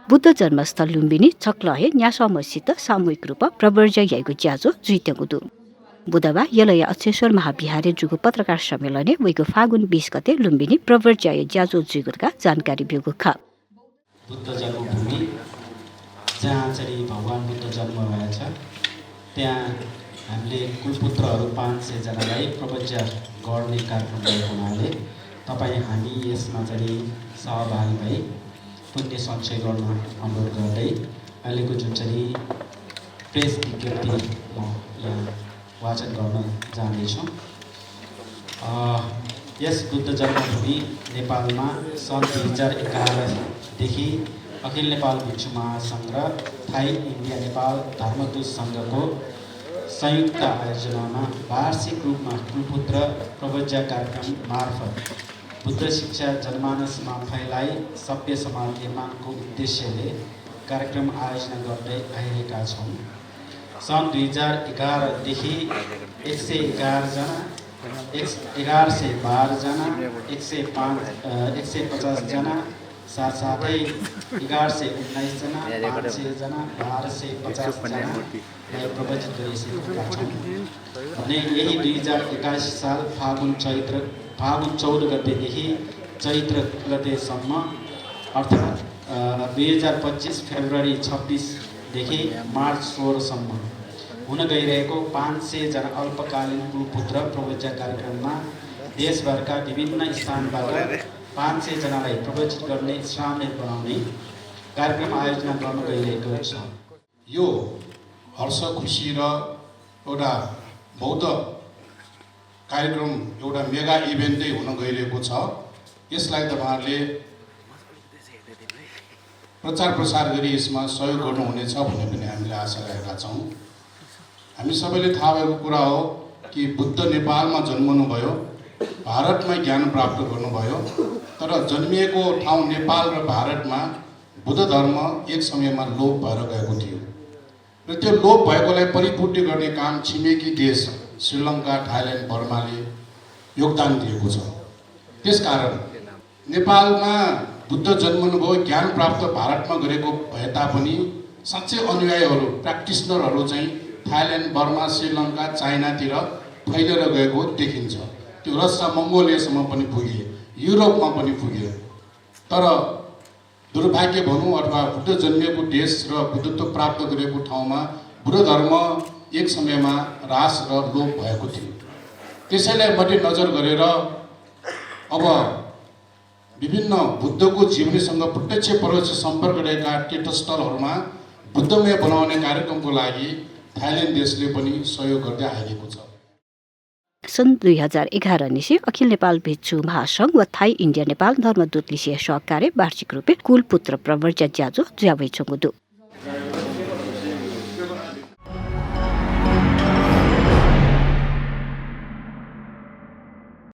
बुद्ध जन्मस्थल लुम्बिनी छक्लहे न्यासमसित सामूहिक रूप प्रवर्जयाइगु ज्याजो जुइतेगुदु बुधबार यलय अक्षेश्वर महाविहारे जुगु पत्रकार सम्मेलने वैगु फागुन 20 गते लुम्बिनी प्रवर्जय ज्याजो जुगुका जानकारी बिगु ख बुद्ध जन्मभूमि जहाँ चाहिँ भगवान बुद्ध जन्म भएछ त्यहाँ हामीले कुलपुत्रहरू 500 जनालाई प्रवज्य गर्ने कार्यक्रम भएको हुनाले तपाईँ हामी यसमा चाहिँ सहभागी भई पुण्य सञ्चय गर्न अनुरोध गर्दै अहिलेको जुन चाहिँ प्रेस विज्ञप्ति म यहाँ वाचन गर्न जाँदैछु। यस बुद्ध जन्मभूमि नेपालमा सन् 2011 देखि अखिल नेपाल भिक्षु महासङ्घ र थाई इन्डिया नेपाल धर्मदूत सङ्घको संयुक्त आयोजनामा वार्षिक रूपमा कुलपुत्र प्रवज्य कार्यक्रम मार्फत बुद्ध शिक्षा जनमानसमा फैलाई सभ्य समाज निर्माणको उद्देश्यले कार्यक्रम आयोजना गर्दै आइरहेका छौँ। सन् 2011 देखि 111 जना 1112 जना 150 जना साथसाथै 1119 जना 500 जना 1250 जनालाई प्रवचित गरिसकेका छौँ भने यही 2021 साल फागुन 14 गतेदेखि चैत्र गतेसम्म अर्थात् 2025 फेब्रुअरी 26 देखि मार्च 16 सम्म हुन गइरहेको 500 जना अल्पकालीन कुलपुत्र प्रवज्य कार्यक्रममा देशभरका विभिन्न स्थानबाट 500 जनालाई प्रवचित गर्ने सामेल बनाउने कार्यक्रम आयोजना गर्न गइरहेको छ। यो हर्ष खुसी र एउटा बौद्ध कार्यक्रम एउटा मेगा इभेन्टै हुन गइरहेको छ। यसलाई तपाईहरुले प्रचार प्रसार गरी यसमा सहयोग गर्नुहुनेछ भन्ने पनि हामीले आशा गरेका छौँ। हामी सबैले थाहा भएको कुरा हो कि बुद्ध नेपालमा जन्मनुभयो, भारतमा ज्ञान प्राप्त गर्नुभयो, तर जन्मिएको ठाउँ नेपाल र भारतमा बुद्ध धर्म एक समयमा लोप भएर गएको थियो र त्यो लोप भएकोलाई परिपूर्ति गर्ने काम छिमेकी देश श्रीलङ्का, थाइल्यान्ड, बर्माले योगदान दिएको छ। त्यसकारण नेपालमा बुद्ध जन्मनुभयो, ज्ञान प्राप्त भारतमा गरेको भए तापनि साँच्चै अनुयायीहरू प्र्याक्टिसनरहरू चाहिँ थाइल्यान्ड, बर्मा, श्रीलङ्का, चाइनातिर फैलेर गएको देखिन्छ। त्यो रसिया, मङ्गोलियासम्म पनि पुगे, युरोपमा पनि पुगे। तर दुर्भाग्य भनौँ अथवा बुद्ध जन्मिएको देश र बुद्धत्व प्राप्त गरेको ठाउँमा बुद्ध धर्म एक समयमा ह्रास र लोप भएको थियो। त्यसैलाई मध्यनजर गरेर अब विभिन्न बुद्धको जीवनीसँग प्रत्यक्ष परोक्ष सम्पर्क रहेका तीर्थस्थलहरूमा बुद्धमय बनाउने कार्यक्रमको लागि थाइल्यान्ड देशले पनि सहयोग गर्दै आइरहेको छ। सन् 2011 निसी अखिल नेपाल भिक्षु महासङ्घ व थाई इन्डिया नेपाल धर्मदूत लिसिया सहकार्य वार्षिक रूपे कुलपुत्र प्रवर्ज्य ज्याजो ज्यावै छङ्गुदु